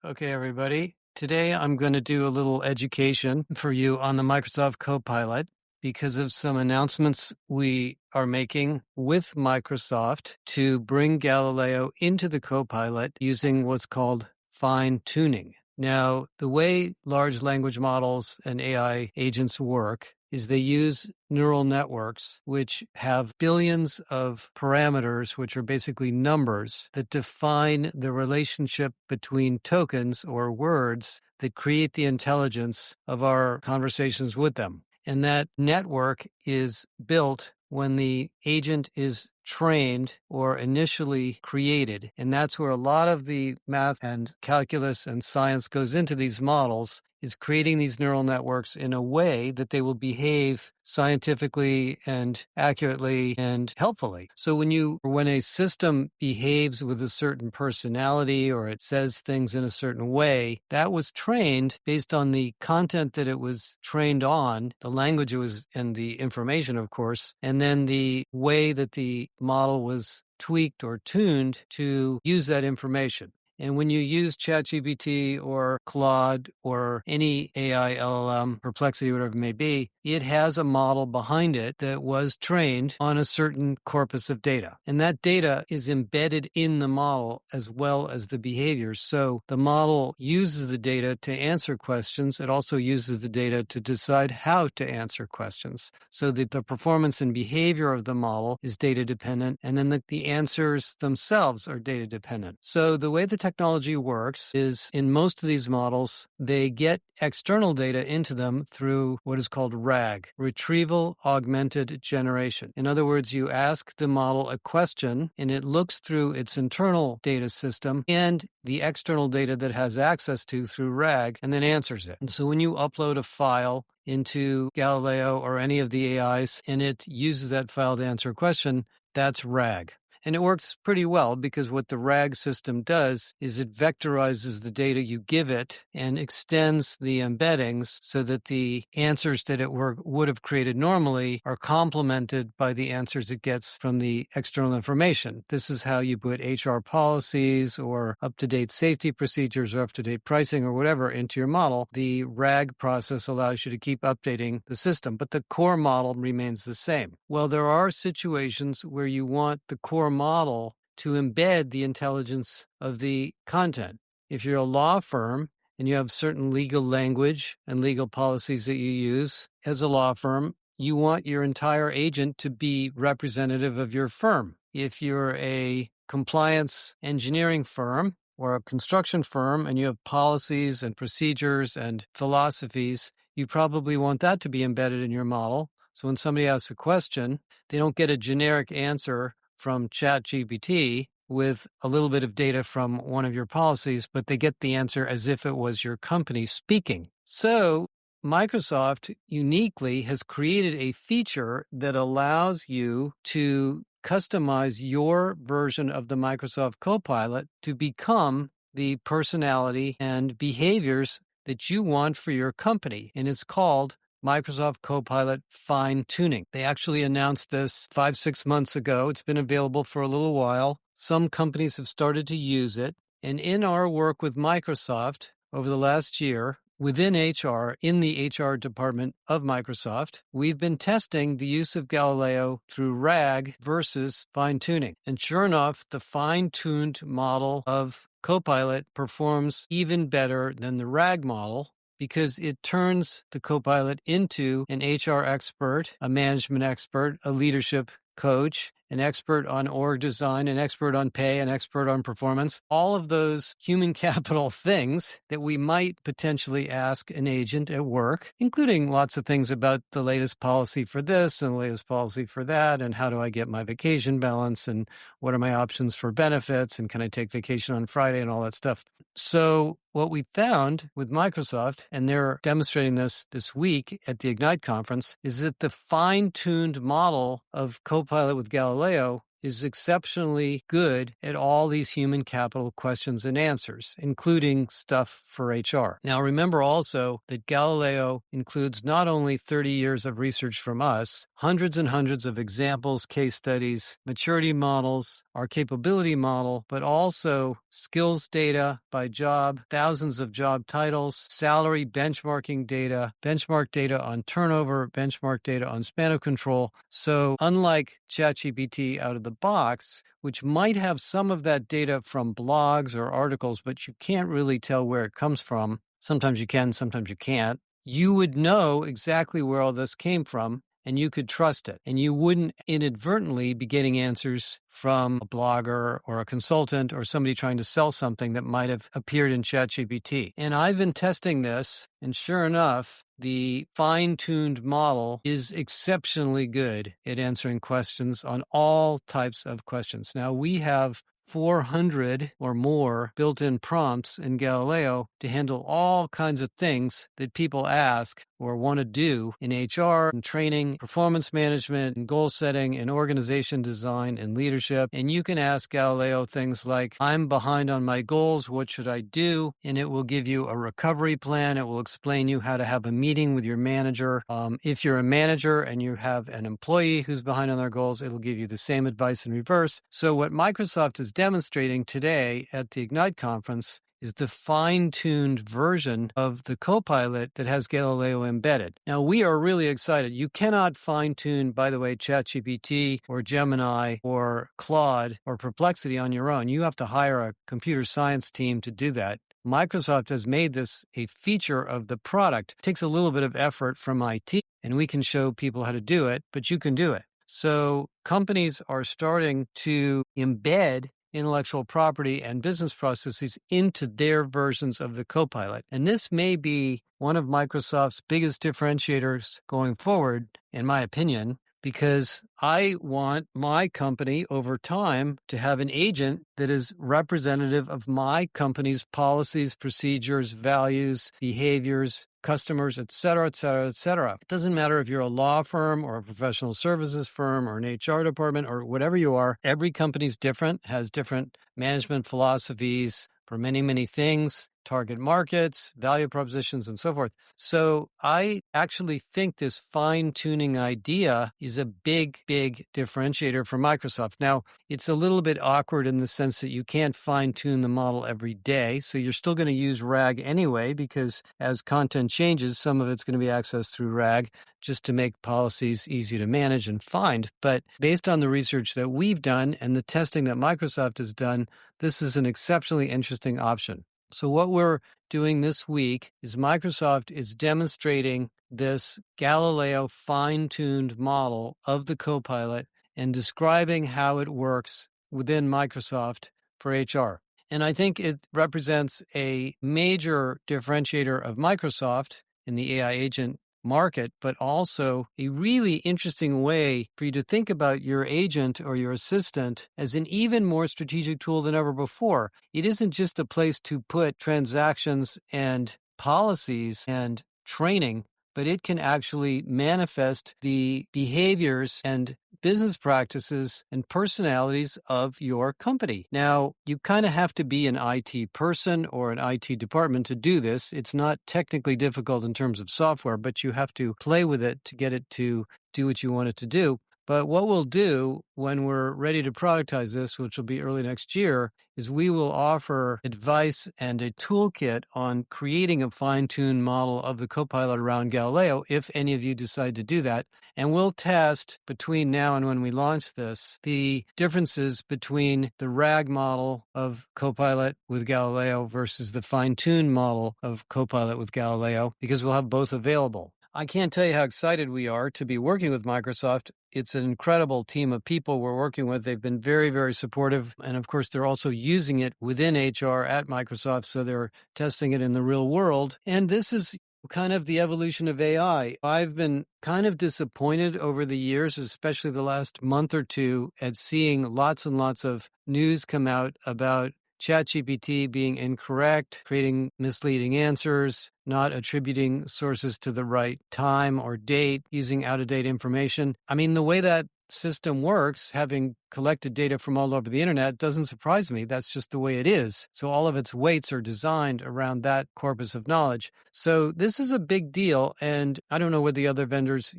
Okay, everybody. Today I'm going to do a little education for you on the Microsoft Copilot because of some announcements we are making with Microsoft to bring Galileo into the Copilot using what's called fine-tuning. Now, the way large language models and AI agents work is they use neural networks, which have billions of parameters, which are basically numbers that define the relationship between tokens or words that create the intelligence of our conversations with them. And that network is built when the agent is trained or initially created. And that's where a lot of the math and calculus and science goes into these models, is creating these neural networks in a way that they will behave scientifically and accurately and helpfully. So when a system behaves with a certain personality or it says things in a certain way, that was trained based on the content that it was trained on, the language it was, and the information, of course, and then the way that the model was tweaked or tuned to use that information. And when you use ChatGPT or Claude or any AI, LLM, Perplexity, whatever it may be, it has a model behind it that was trained on a certain corpus of data. And that data is embedded in the model as well as the behaviors. So the model uses the data to answer questions. It also uses the data to decide how to answer questions. So the performance and behavior of the model is data dependent, and then the answers themselves are data dependent. So the way the technology works is in most of these models, they get external data into them through what is called RAG, retrieval augmented generation. In other words, you ask the model a question and it looks through its internal data system and the external data that it has access to through RAG and then answers it. And so when you upload a file into Galileo or any of the AIs and it uses that file to answer a question, that's RAG. And it works pretty well because what the RAG system does is it vectorizes the data you give it and extends the embeddings so that the answers that it would have created normally are complemented by the answers it gets from the external information. This is how you put HR policies or up-to-date safety procedures or up-to-date pricing or whatever into your model. The RAG process allows you to keep updating the system, but the core model remains the same. Well, there are situations where you want the core model to embed the intelligence of the content. If you're a law firm and you have certain legal language and legal policies that you use as a law firm, you want your entire agent to be representative of your firm. If you're a compliance engineering firm or a construction firm and you have policies and procedures and philosophies, you probably want that to be embedded in your model. So when somebody asks a question, they don't get a generic answer from ChatGPT with a little bit of data from one of your policies, but they get the answer as if it was your company speaking. So Microsoft uniquely has created a feature that allows you to customize your version of the Microsoft Copilot to become the personality and behaviors that you want for your company. And it's called Microsoft Copilot Fine-Tuning. They actually announced this 5-6 months ago. It's been available for a little while. Some companies have started to use it. And in our work with Microsoft over the last year, within HR, in the HR department of Microsoft, we've been testing the use of Galileo through RAG versus fine-tuning. And sure enough, the fine-tuned model of Copilot performs even better than the RAG model, because it turns the Copilot into an HR expert, a management expert, a leadership coach, an expert on org design, an expert on pay, an expert on performance, all of those human capital things that we might potentially ask an agent at work, including lots of things about the latest policy for this and the latest policy for that, and how do I get my vacation balance, and what are my options for benefits, and can I take vacation on Friday, and all that stuff. So what we found with Microsoft, and they're demonstrating this week at the Ignite conference, is that the fine-tuned model of Copilot with Galileo is exceptionally good at all these human capital questions and answers, including stuff for HR. Now, remember also that Galileo includes not only 30 years of research from us, hundreds and hundreds of examples, case studies, maturity models, our capability model, but also skills data by job, thousands of job titles, salary benchmarking data, benchmark data on turnover, benchmark data on span of control. So unlike ChatGPT out of the box, which might have some of that data from blogs or articles, but you can't really tell where it comes from. Sometimes you can, sometimes you can't. You would know exactly where all this came from, and you could trust it. And you wouldn't inadvertently be getting answers from a blogger or a consultant or somebody trying to sell something that might have appeared in ChatGPT. And I've been testing this, and sure enough, the fine-tuned model is exceptionally good at answering questions on all types of questions. Now, we have 400 or more built-in prompts in Galileo to handle all kinds of things that people ask or want to do in HR and training, performance management, and goal setting, and organization design and leadership. And you can ask Galileo things like, I'm behind on my goals, what should I do? And it will give you a recovery plan. It will explain you how to have a meeting with your manager. If you're a manager and you have an employee who's behind on their goals, it'll give you the same advice in reverse. So what Microsoft is demonstrating today at the Ignite conference is the fine-tuned version of the Copilot that has Galileo embedded. Now, we are really excited. You cannot fine-tune, by the way, ChatGPT or Gemini or Claude or Perplexity on your own. You have to hire a computer science team to do that. Microsoft has made this a feature of the product. It takes a little bit of effort from IT, and we can show people how to do it, but you can do it. So companies are starting to embed intellectual property and business processes into their versions of the Copilot. And this may be one of Microsoft's biggest differentiators going forward, in my opinion, because I want my company over time to have an agent that is representative of my company's policies, procedures, values, behaviors, customers, et cetera, et cetera, et cetera. It doesn't matter if you're a law firm or a professional services firm or an HR department or whatever you are. Every company's different, has different management philosophies for many, many things, target markets, value propositions, and so forth. So I actually think this fine-tuning idea is a big, big differentiator for Microsoft. Now, it's a little bit awkward in the sense that you can't fine-tune the model every day. So you're still going to use RAG anyway, because as content changes, some of it's going to be accessed through RAG just to make policies easy to manage and find. But based on the research that we've done and the testing that Microsoft has done, this is an exceptionally interesting option. So what we're doing this week is Microsoft is demonstrating this Galileo fine-tuned model of the Copilot and describing how it works within Microsoft for HR. And I think it represents a major differentiator of Microsoft in the AI agent market, but also a really interesting way for you to think about your agent or your assistant as an even more strategic tool than ever before. It isn't just a place to put transactions and policies and training, but it can actually manifest the behaviors and business practices and personalities of your company. Now, you kind of have to be an IT person or an IT department to do this. It's not technically difficult in terms of software, but you have to play with it to get it to do what you want it to do. But what we'll do when we're ready to productize this, which will be early next year, is we will offer advice and a toolkit on creating a fine-tuned model of the Copilot around Galileo, if any of you decide to do that. And we'll test between now and when we launch this, the differences between the RAG model of Copilot with Galileo versus the fine-tuned model of Copilot with Galileo, because we'll have both available. I can't tell you how excited we are to be working with Microsoft. It's an incredible team of people we're working with. They've been very, very supportive. And of course, they're also using it within HR at Microsoft. So they're testing it in the real world. And this is kind of the evolution of AI. I've been kind of disappointed over the years, especially the last month or two, at seeing lots and lots of news come out about ChatGPT being incorrect, creating misleading answers, not attributing sources to the right time or date, using out-of-date information. I mean, the way that system works, having collected data from all over the internet, doesn't surprise me. That's just the way it is. So all of its weights are designed around that corpus of knowledge. So this is a big deal. And I don't know what the other vendors,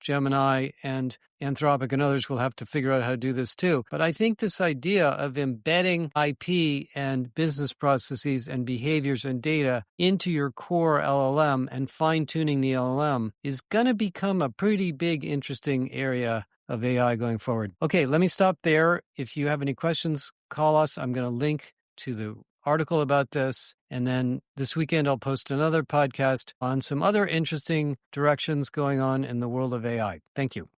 Gemini and Anthropic and others will have to figure out how to do this too. But I think this idea of embedding IP and business processes and behaviors and data into your core LLM and fine-tuning the LLM is going to become a pretty big, interesting area of AI going forward. Okay, let me stop there. If you have any questions, call us. I'm going to link to the article about this. And then this weekend, I'll post another podcast on some other interesting directions going on in the world of AI. Thank you.